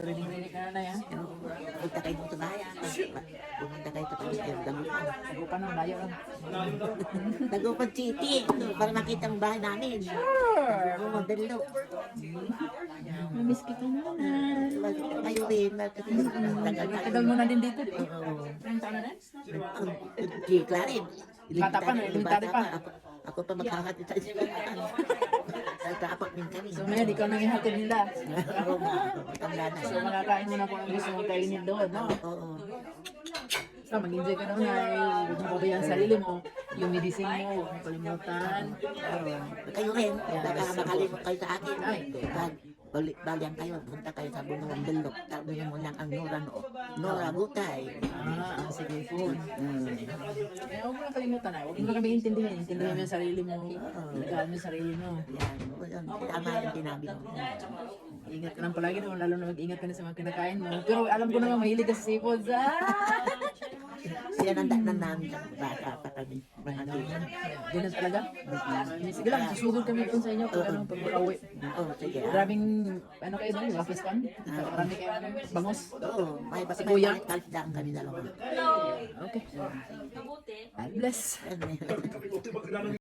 Rinig-rinig ka na yan. Punta kayo dito bayan. Pumunta kayo sa Dagupan. Dagupan ng layo lang. Dagupan City. Para makita ang bahay namin. Sure! Oo, dalo. Namiss kita naman. Kayo rin. Tagal mo na din dito, di ba? Oo. Ilang taon na rin? Di Clarin. Bata pa, no? Elementary pa. Ako pa maghahatid sa eskwelahan. Nagkaapak din kami. So ngayon, ikaw nang ihatid nila. Oo, matanda na. So makakain mo na kung ano gusto mong kainin doon, no? Oo. So mag-enjoy ka doon ay huwag mo pabayaan ang sarili mo. Yung medicine mo, huwag mo kalimutan. Kayo rin. Baka makalimot kayo sa akin. Ay. Balian kayo, punta kayo sa Bunong Delok. Tabi mo lang ang Nora Gutay. Sige po. Kaya huwag mo lang kalimutan na. Huwag mo kami intindihin. Intindihin mo yung sarili mo. Ilagaan mo yung sarili mo. Yan, tama yung sinabi mo. Ingat ka lang palagi naman, lalo na mag-ingat ka na sa mga kinakain mo. Pero alam ko naman, mahilig ka sa seafoods. Siya nandaan namin sa bata pa kami. Ganun talaga? Sige lang, susugod kami dun sa inyo pag ano, pag makauwi. Oo, sige. Maraming, ano kayo doon, yung office pan? Marami kayo bangos? Oo, may Si Kuya? kalsidaan kami dalawa. Okay. God bless. Ano yun?